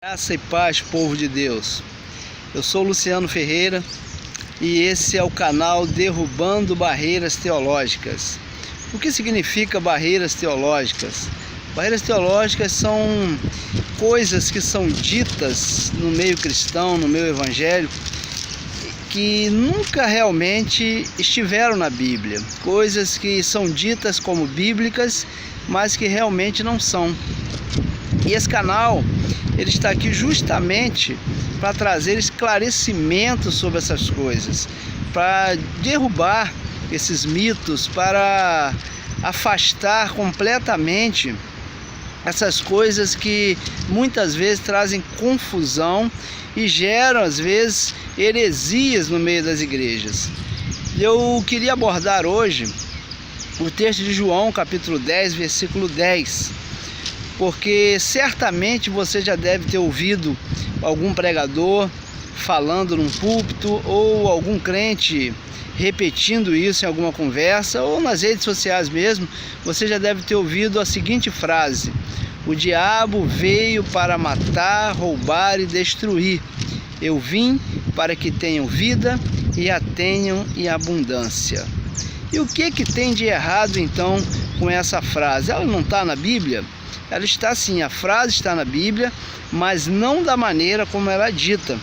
Graça e paz, povo de Deus. Eu sou Luciano Ferreira e esse é o canal Derrubando Barreiras Teológicas. O que significa barreiras teológicas? Barreiras teológicas são coisas que são ditas no meio cristão, no meio evangélico, que nunca realmente estiveram na Bíblia. Coisas que são ditas como bíblicas, mas que realmente não são. E esse canal, ele está aqui justamente para trazer esclarecimento sobre essas coisas, para derrubar esses mitos, para afastar completamente essas coisas que muitas vezes trazem confusão e geram às vezes heresias no meio das igrejas. Eu queria abordar hoje o texto de João, capítulo 10, versículo 10. Porque certamente você já deve ter ouvido algum pregador falando num púlpito ou algum crente repetindo isso em alguma conversa ou nas redes sociais mesmo. Você já deve ter ouvido a seguinte frase: o diabo veio para matar, roubar e destruir. Eu vim para que tenham vida e a tenham em abundância. E o que tem de errado então com essa frase? Ela não está na Bíblia? Ela está sim, a frase está na Bíblia, mas não da maneira como ela é dita.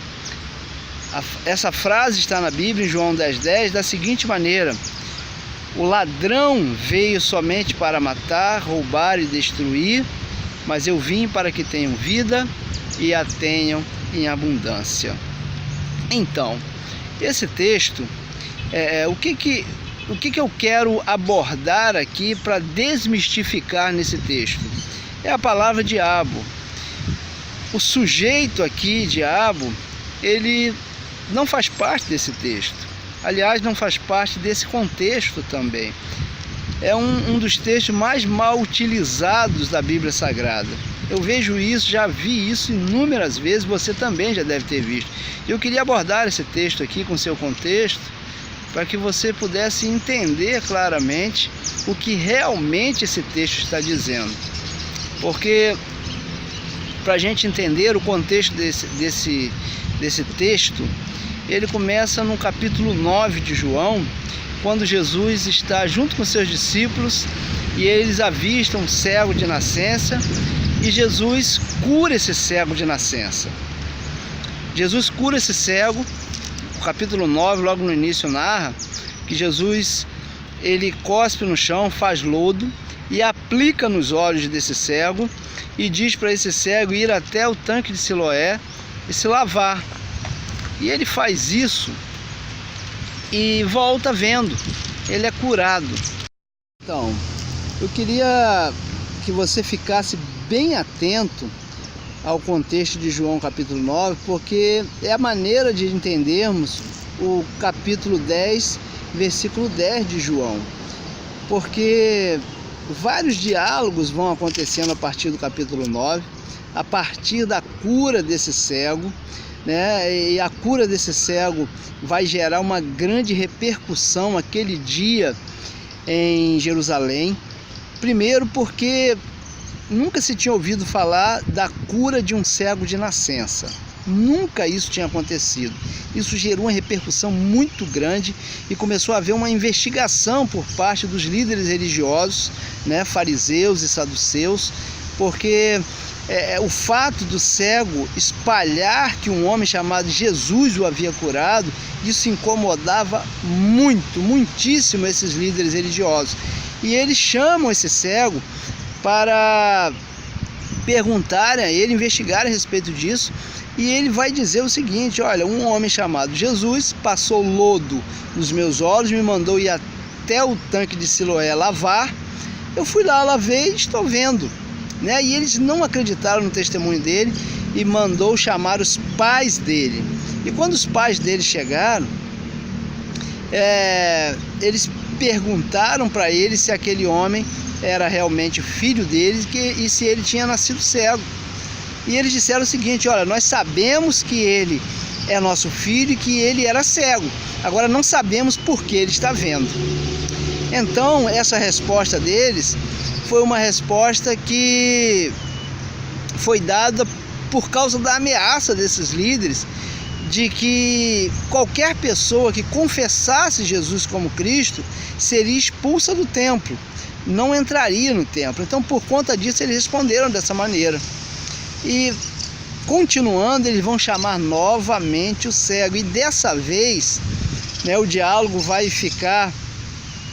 Essa frase está na Bíblia, em João 10,10, da seguinte maneira: o ladrão veio somente para matar, roubar e destruir, mas eu vim para que tenham vida e a tenham em abundância. Então, esse texto, o que eu quero abordar aqui para desmistificar nesse texto? É a palavra diabo. O sujeito aqui, diabo, ele não faz parte desse texto. Aliás, não faz parte desse contexto também. É um dos textos mais mal utilizados da Bíblia Sagrada. Eu vejo isso, já vi isso inúmeras vezes, você também já deve ter visto. Eu queria abordar esse texto aqui com seu contexto, para que você pudesse entender claramente o que realmente esse texto está dizendo. Porque, para a gente entender o contexto desse texto, ele começa no capítulo 9 de João, quando Jesus está junto com seus discípulos e eles avistam um cego de nascença e Jesus cura esse cego de nascença. Jesus cura esse cego. O capítulo 9, logo no início, narra que Jesus, ele cospe no chão, faz lodo e aplica nos olhos desse cego e diz para esse cego ir até o tanque de Siloé e se lavar. E ele faz isso e volta vendo, ele é curado. Então, eu queria que você ficasse bem atento ao contexto de João capítulo 9, porque é a maneira de entendermos o capítulo 10, versículo 10 de João. Porque vários diálogos vão acontecendo a partir do capítulo 9, a partir da cura desse cego, né? E a cura desse cego vai gerar uma grande repercussão aquele dia em Jerusalém. Primeiro porque nunca se tinha ouvido falar da cura de um cego de nascença. Nunca isso tinha acontecido. Isso gerou uma repercussão muito grande e começou a haver uma investigação por parte dos líderes religiosos, né, fariseus e saduceus, porque o fato do cego espalhar que um homem chamado Jesus o havia curado, isso incomodava muitíssimo esses líderes religiosos. E eles chamam esse cego para perguntarem a ele, investigarem a respeito disso, e ele vai dizer o seguinte: olha, um homem chamado Jesus passou lodo nos meus olhos, me mandou ir até o tanque de Siloé lavar, eu fui lá, lavei e estou vendo, né? E eles não acreditaram no testemunho dele e mandou chamar os pais dele. E quando os pais dele chegaram, eles perguntaram para ele se aquele homem era realmente filho deles e se ele tinha nascido cego. E eles disseram o seguinte: olha, nós sabemos que ele é nosso filho e que ele era cego, agora não sabemos por que ele está vendo. Então essa resposta deles foi uma resposta que foi dada por causa da ameaça desses líderes de que qualquer pessoa que confessasse Jesus como Cristo seria expulsa do templo, não entraria no templo. Então, por conta disso, eles responderam dessa maneira. E continuando, eles vão chamar novamente o cego, e dessa vez, né, o diálogo vai ficar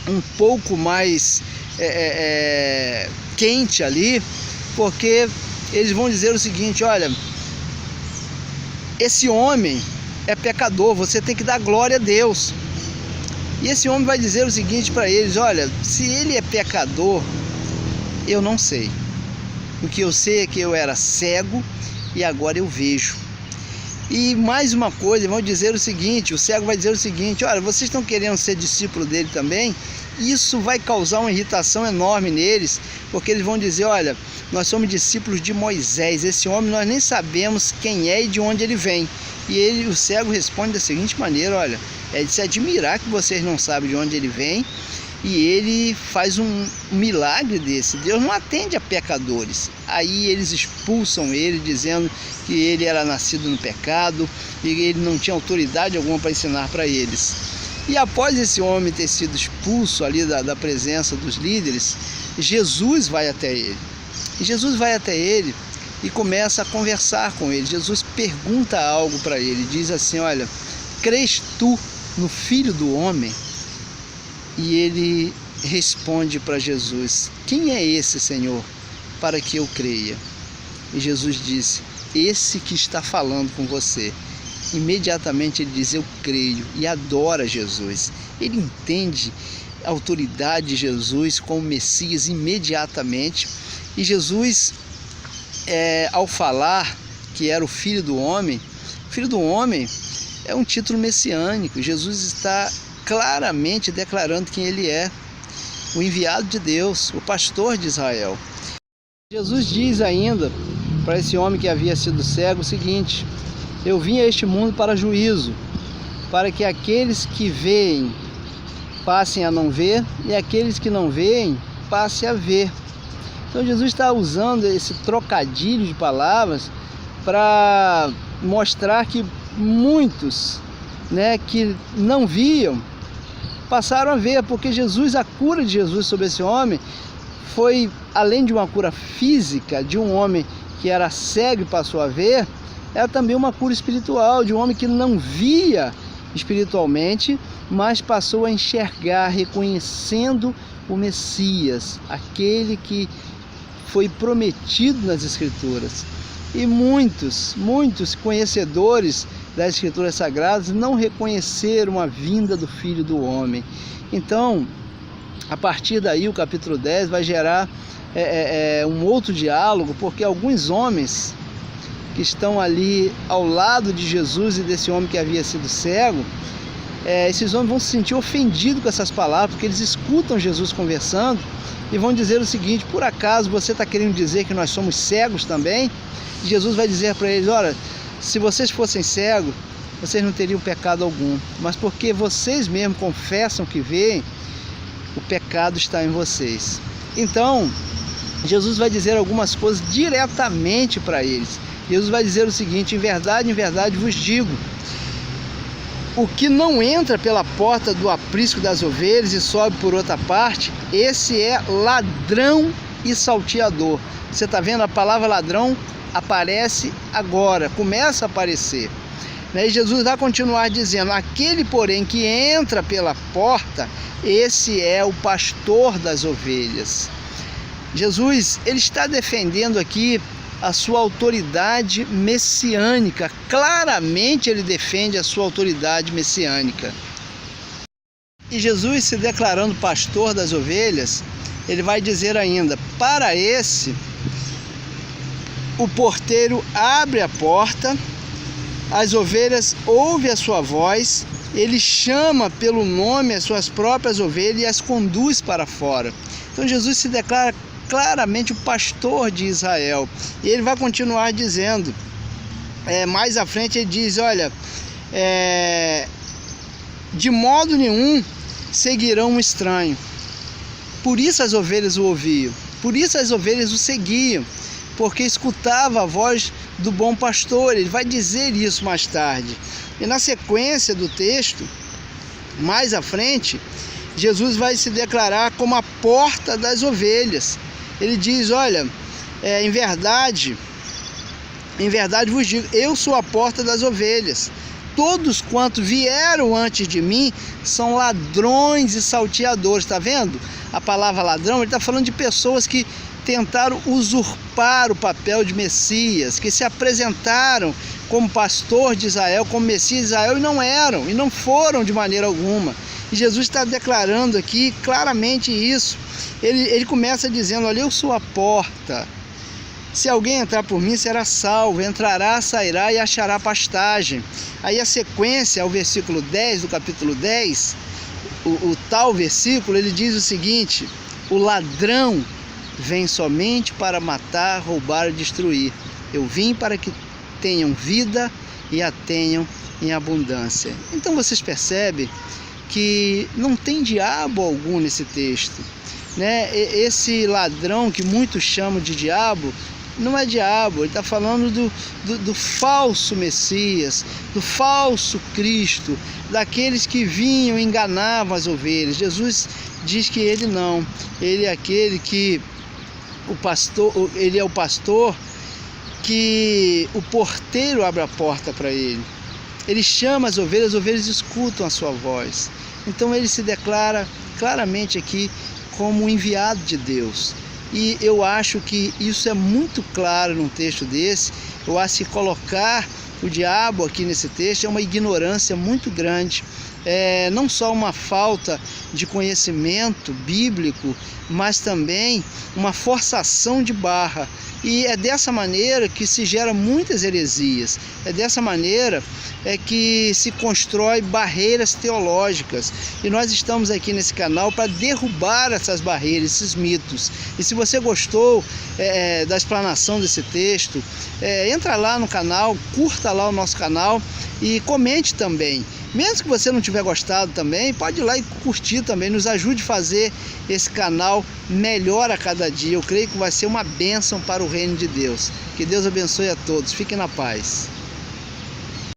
um pouco mais quente ali, porque eles vão dizer o seguinte: olha, esse homem é pecador, você tem que dar glória a Deus. E esse homem vai dizer o seguinte para eles: olha, se ele é pecador, eu não sei. O que eu sei é que eu era cego e agora eu vejo. E mais uma coisa, vão dizer o seguinte, o cego vai dizer o seguinte: olha, vocês estão querendo ser discípulo dele também? Isso vai causar uma irritação enorme neles, porque eles vão dizer: olha, nós somos discípulos de Moisés, esse homem nós nem sabemos quem é e de onde ele vem. E ele, o cego, responde da seguinte maneira: olha, é de se admirar que vocês não sabem de onde ele vem, e ele faz um milagre desse. Deus não atende a pecadores. Aí eles expulsam ele, dizendo que ele era nascido no pecado e ele não tinha autoridade alguma para ensinar para eles. E após esse homem ter sido expulso ali da presença dos líderes, Jesus vai até ele. E Jesus vai até ele e começa a conversar com ele. Jesus pergunta algo para ele, diz assim: olha, crês tu no Filho do Homem? E ele responde para Jesus: quem é esse, Senhor, para que eu creia? E Jesus disse: esse que está falando com você. Imediatamente ele diz: eu creio, e adora Jesus. Ele entende a autoridade de Jesus como Messias imediatamente. E Jesus, ao falar que era o Filho do Homem é um título messiânico. Jesus está claramente declarando quem ele é: o enviado de Deus, o pastor de Israel. Jesus diz ainda para esse homem que havia sido cego o seguinte: eu vim a este mundo para juízo, para que aqueles que veem passem a não ver, e aqueles que não veem passem a ver. Então Jesus está usando esse trocadilho de palavras para mostrar que muitos, né, que não viam, passaram a ver, porque a cura de Jesus sobre esse homem foi, além de uma cura física de um homem que era cego e passou a ver, é também uma cura espiritual de um homem que não via espiritualmente, mas passou a enxergar, reconhecendo o Messias, aquele que foi prometido nas Escrituras. E muitos conhecedores das Escrituras Sagradas não reconheceram a vinda do Filho do Homem. Então, a partir daí, o capítulo 10 vai gerar um outro diálogo, porque alguns homens que estão ali ao lado de Jesus e desse homem que havia sido cego, esses homens vão se sentir ofendidos com essas palavras, porque eles escutam Jesus conversando e vão dizer o seguinte: por acaso você está querendo dizer que nós somos cegos também? E Jesus vai dizer para eles: olha, se vocês fossem cegos, vocês não teriam pecado algum, mas porque vocês mesmos confessam que veem, o pecado está em vocês. Então, Jesus vai dizer algumas coisas diretamente para eles. Jesus vai dizer o seguinte: em verdade vos digo, o que não entra pela porta do aprisco das ovelhas e sobe por outra parte, esse é ladrão e salteador. Você está vendo? A palavra ladrão aparece agora, começa a aparecer. E Jesus vai continuar dizendo: aquele, porém, que entra pela porta, esse é o pastor das ovelhas. Jesus, ele está defendendo aqui a sua autoridade messiânica. Claramente ele defende a sua autoridade messiânica. E Jesus, se declarando pastor das ovelhas, ele vai dizer ainda: para esse, o porteiro abre a porta, as ovelhas ouvem a sua voz, ele chama pelo nome as suas próprias ovelhas e as conduz para fora. Então Jesus se declara claramente o pastor de Israel. E ele vai continuar dizendo, mais à frente ele diz: olha, de modo nenhum seguirão um estranho. Por isso as ovelhas o ouviam, por isso as ovelhas o seguiam, porque escutava a voz do bom pastor. Ele vai dizer isso mais tarde. E na sequência do texto, mais à frente, Jesus vai se declarar como a porta das ovelhas. Ele diz, olha, em verdade vos digo, eu sou a porta das ovelhas. Todos quanto vieram antes de mim são ladrões e salteadores. Está vendo? A palavra ladrão, ele está falando de pessoas que tentaram usurpar o papel de Messias, que se apresentaram como pastor de Israel, como Messias de Israel, e não eram, e não foram de maneira alguma. E Jesus está declarando aqui claramente isso. Ele começa dizendo, olha, eu sou a porta. Se alguém entrar por mim, será salvo, entrará, sairá e achará pastagem. Aí a sequência, o versículo 10 do capítulo 10, o tal versículo, ele diz o seguinte, o ladrão vem somente para matar, roubar e destruir. Eu vim para que tenham vida e a tenham em abundância. Então vocês percebem que não tem diabo algum nesse texto, né? Esse ladrão que muitos chamam de diabo, não é diabo, ele está falando do falso Messias, do falso Cristo, daqueles que vinham e enganavam as ovelhas. Jesus diz que ele não, ele é aquele que ele é o pastor que o porteiro abre a porta para ele. Ele chama as ovelhas escutam a sua voz. Então ele se declara claramente aqui como o enviado de Deus. E eu acho que isso é muito claro num texto desse. Eu acho que colocar o diabo aqui nesse texto é uma ignorância muito grande. Não só uma falta de conhecimento bíblico, mas também uma forçação de barra. E é dessa maneira que se gera muitas heresias. É dessa maneira que se constrói barreiras teológicas. E nós estamos aqui nesse canal para derrubar essas barreiras, esses mitos. E se você gostou da explanação desse texto, entra lá no canal, curta lá o nosso canal e comente também. Mesmo que você não tiver gostado também, pode ir lá e curtir também, nos ajude a fazer esse canal melhor a cada dia. Eu creio que vai ser uma bênção para o reino de Deus. Que Deus abençoe a todos. Fiquem na paz.